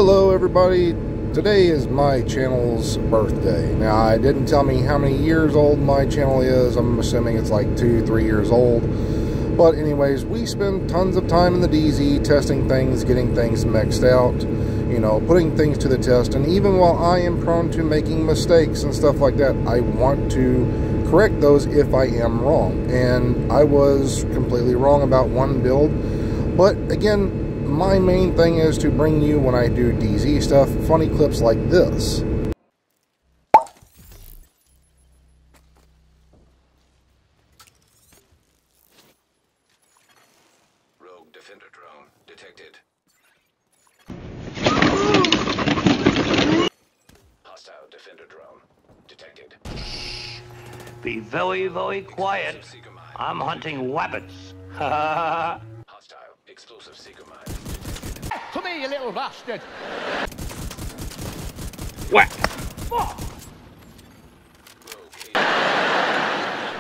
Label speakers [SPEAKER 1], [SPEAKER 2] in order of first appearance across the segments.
[SPEAKER 1] Hello everybody, today is my channel's birthday. Now I didn't tell me how many years old my channel is. I'm assuming it's like 2-3 years old. But anyways, we spend tons of time in the DZ testing things, getting things mixed out, you know, putting things to the test. And even while I am prone to making mistakes and stuff like that, I want to correct those if I am wrong. And I was completely wrong about one build. But again, my main thing is to bring you, when I do DZ stuff, funny clips like this.
[SPEAKER 2] Rogue defender drone detected. Hostile defender drone detected.
[SPEAKER 3] Be very, very quiet. I'm hunting rabbits. Ha!
[SPEAKER 2] Hostile explosive seeker mine.
[SPEAKER 3] To me, you little bastard! Whack!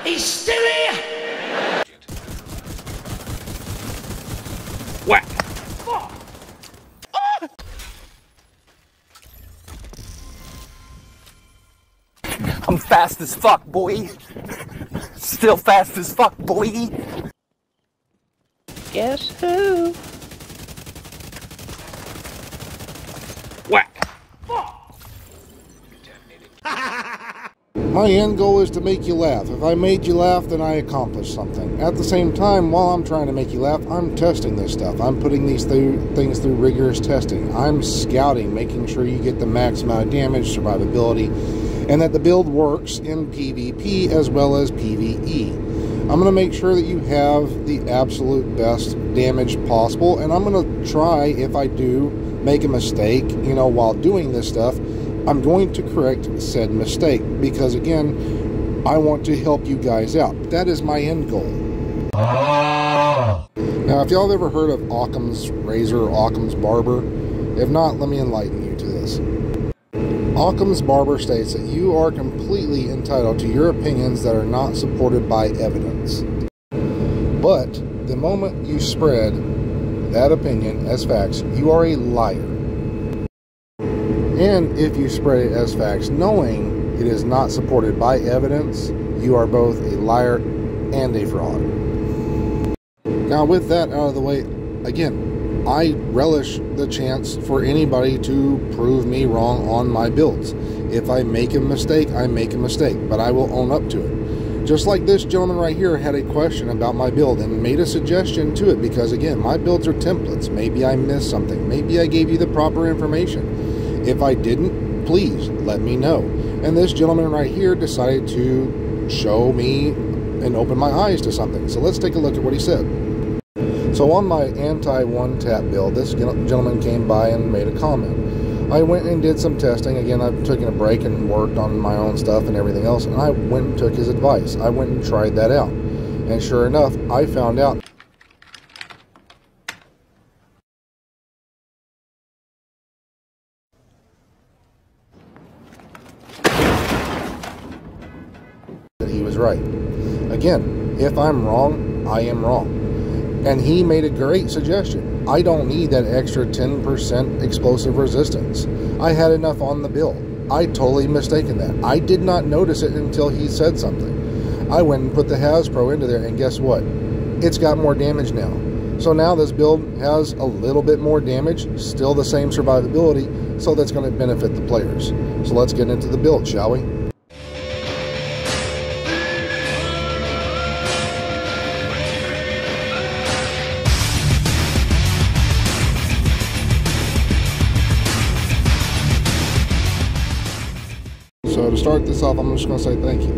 [SPEAKER 3] He's still here! Whack!
[SPEAKER 4] I'm fast as fuck, boy. Still fast as fuck, boy.
[SPEAKER 3] Guess who? Whack!
[SPEAKER 1] My end goal is to make you laugh. If I made you laugh, then I accomplished something. At the same time, while I'm trying to make you laugh, I'm testing this stuff. I'm putting these things through rigorous testing. I'm scouting, making sure you get the max amount of damage, survivability, and that the build works in PvP as well as PvE. I'm going to make sure that you have the absolute best damage possible, and I'm going to try, if I do make a mistake, you know, while doing this stuff, I'm going to correct said mistake, because again, I want to help you guys out. That is my end goal. Now, if y'all have ever heard of Occam's razor or Occam's barber, if not, let me enlighten you to this. Occam's barber states that you are completely entitled to your opinions that are not supported by evidence. But the moment you spread that opinion as facts, you are a liar. And if you spread it as facts knowing it is not supported by evidence, you are both a liar and a fraud. Now, with that out of the way, again, I relish the chance for anybody to prove me wrong on my builds. If I make a mistake, I make a mistake, but I will own up to it. Just like this gentleman right here had a question about my build and made a suggestion to it, because again, my builds are templates. Maybe I missed something. Maybe I gave you the proper information. If I didn't, please let me know. And this gentleman right here decided to show me and open my eyes to something. So let's take a look at what he said. So on my anti-one-tap build, this gentleman came by and made a comment. I went and did some testing. Again, I've taken a break and worked on my own stuff and everything else, and I went and took his advice. I went and tried that out. And sure enough, I found out that he was right. Again, if I'm wrong, I am wrong. And he made a great suggestion. I don't need that extra 10% explosive resistance. I had enough on the build. I totally mistaken that. I did not notice it until he said something. I went and put the Hasbro into there, and guess what? It's got more damage now. So now this build has a little bit more damage, still the same survivability, so that's going to benefit the players. So let's get into the build, shall we? So to start this off, I'm just going to say thank you.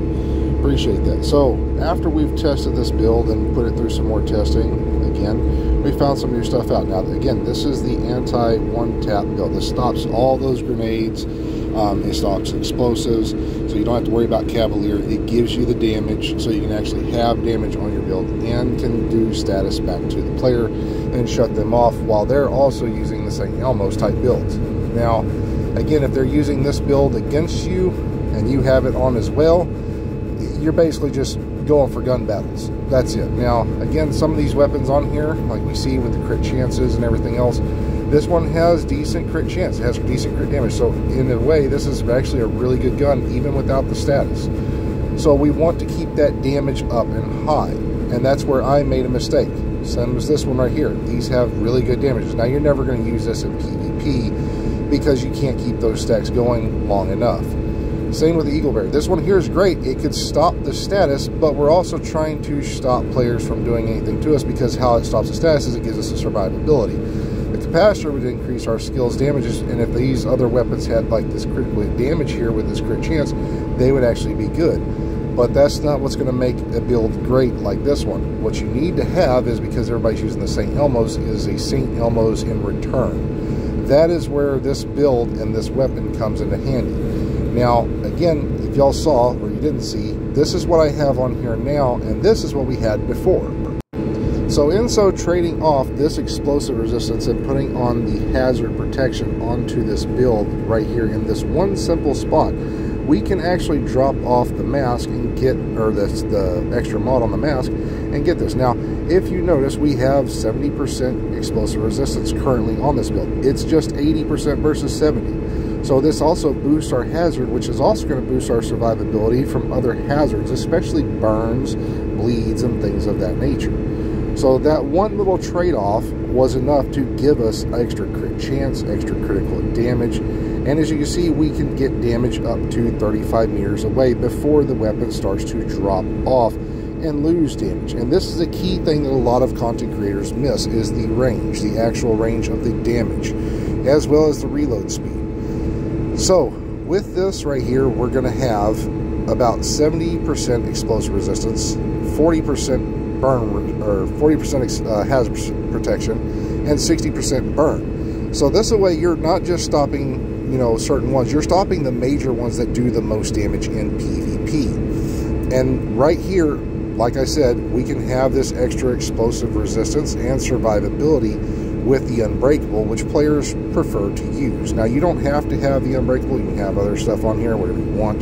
[SPEAKER 1] Appreciate that. So after we've tested this build and put it through some more testing, again, we found some new stuff out. Now, again, this is the anti-one-tap build. This stops all those grenades. It stops explosives, so you don't have to worry about Cavalier. It gives you the damage, so you can actually have damage on your build and can do status back to the player and shut them off while they're also using the St. Elmo's type builds. Now, again, if they're using this build against you and you have it on as well, you're basically just going for gun battles. That's it. Now, again, some of these weapons on here, like we see with the crit chances and everything else, This one has decent crit chance. It has decent crit damage. So in a way, this is actually a really good gun, even without the status. So we want to keep that damage up and high. And that's where I made a mistake. Same as this one right here. These have really good damages. Now, you're never going to use this in PvP because you can't keep those stacks going long enough. Same with the Eagle Bear. This one here is great. It could stop the status, but we're also trying to stop players from doing anything to us, because how it stops the status is it gives us a survivability. The capacitor would increase our skills damages, and if these other weapons had like this critical damage here with this crit chance, they would actually be good. But that's not what's going to make a build great like this one. What you need to have is, because everybody's using the St. Elmo's, is a St. Elmo's in return. That is where this build and this weapon comes into handy. Now, again, if y'all saw, or you didn't see, this is what I have on here now, and this is what we had before. So in so trading off this explosive resistance and putting on the hazard protection onto this build right here in this one simple spot, we can actually drop off the mask and get, or the extra mod on the mask, and get this. Now, if you notice, we have 70% explosive resistance currently on this build. It's just 80% versus 70. So this also boosts our hazard, which is also going to boost our survivability from other hazards, especially burns, bleeds, and things of that nature. So that one little trade-off was enough to give us extra crit chance, extra critical damage, and as you can see, we can get damage up to 35 meters away before the weapon starts to drop off and lose damage. And this is a key thing that a lot of content creators miss, is the range, the actual range of the damage, as well as the reload speed. So with this right here, we're going to have about 70% explosive resistance, 40% burn, or 40% hazard protection, and 60% burn. So this way, you're not just stopping, you know, certain ones. You're stopping the major ones that do the most damage in PvP. And right here, like I said, we can have this extra explosive resistance and survivability with the Unbreakable, which players prefer to use. Now, you don't have to have the Unbreakable. You can have other stuff on here, whatever you want,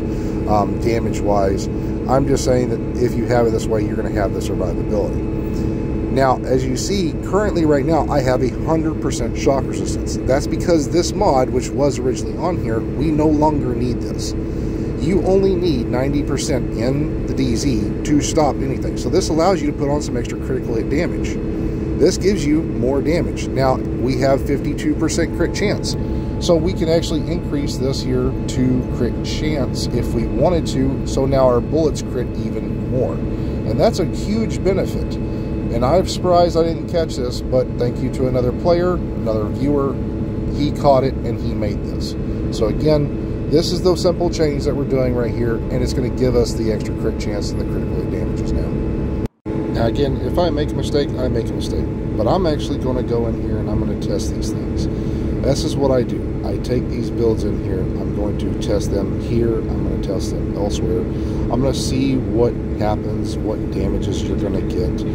[SPEAKER 1] damage-wise. I'm just saying that if you have it this way, you're going to have the survivability. Now, as you see, currently right now, I have 100% shock resistance. That's because this mod, which was originally on here, we no longer need this. You only need 90% in the DZ to stop anything. So this allows you to put on some extra critical hit damage. This gives you more damage. Now, we have 52% crit chance. So we can actually increase this here to crit chance if we wanted to. So now our bullets crit even more. And that's a huge benefit. And I'm surprised I didn't catch this, but thank you to another player, another viewer. He caught it and he made this. So again, this is the simple change that we're doing right here, and it's going to give us the extra crit chance and the critical hit damages now. Now again, if I make a mistake, I make a mistake. But I'm actually going to go in here and I'm going to test these things. This is what I do. I take these builds in here. I'm going to test them here. I'm going to test them elsewhere. I'm going to see what happens, what damages you're going to get.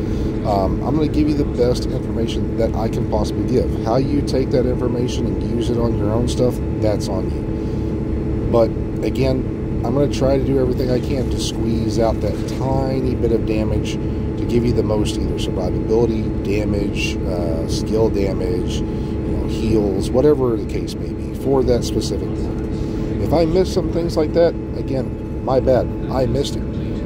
[SPEAKER 1] I'm going to give you the best information that I can possibly give. How you take that information and use it on your own stuff, that's on you. But again, I'm going to try to do everything I can to squeeze out that tiny bit of damage to give you the most either survivability, damage, skill damage, heals, whatever the case may be for that specific one. If I miss some things like that, again, my bad. I missed it.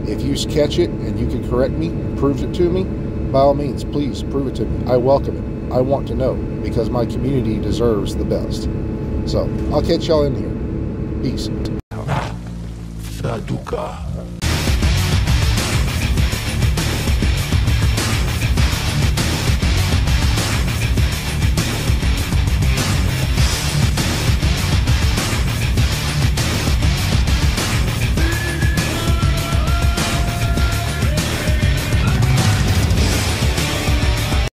[SPEAKER 1] If you catch it and you can correct me, prove it to me, by all means, please prove it to me. I welcome it. I want to know, because my community deserves the best. So, I'll catch y'all in here. Peace.
[SPEAKER 5] Saduka.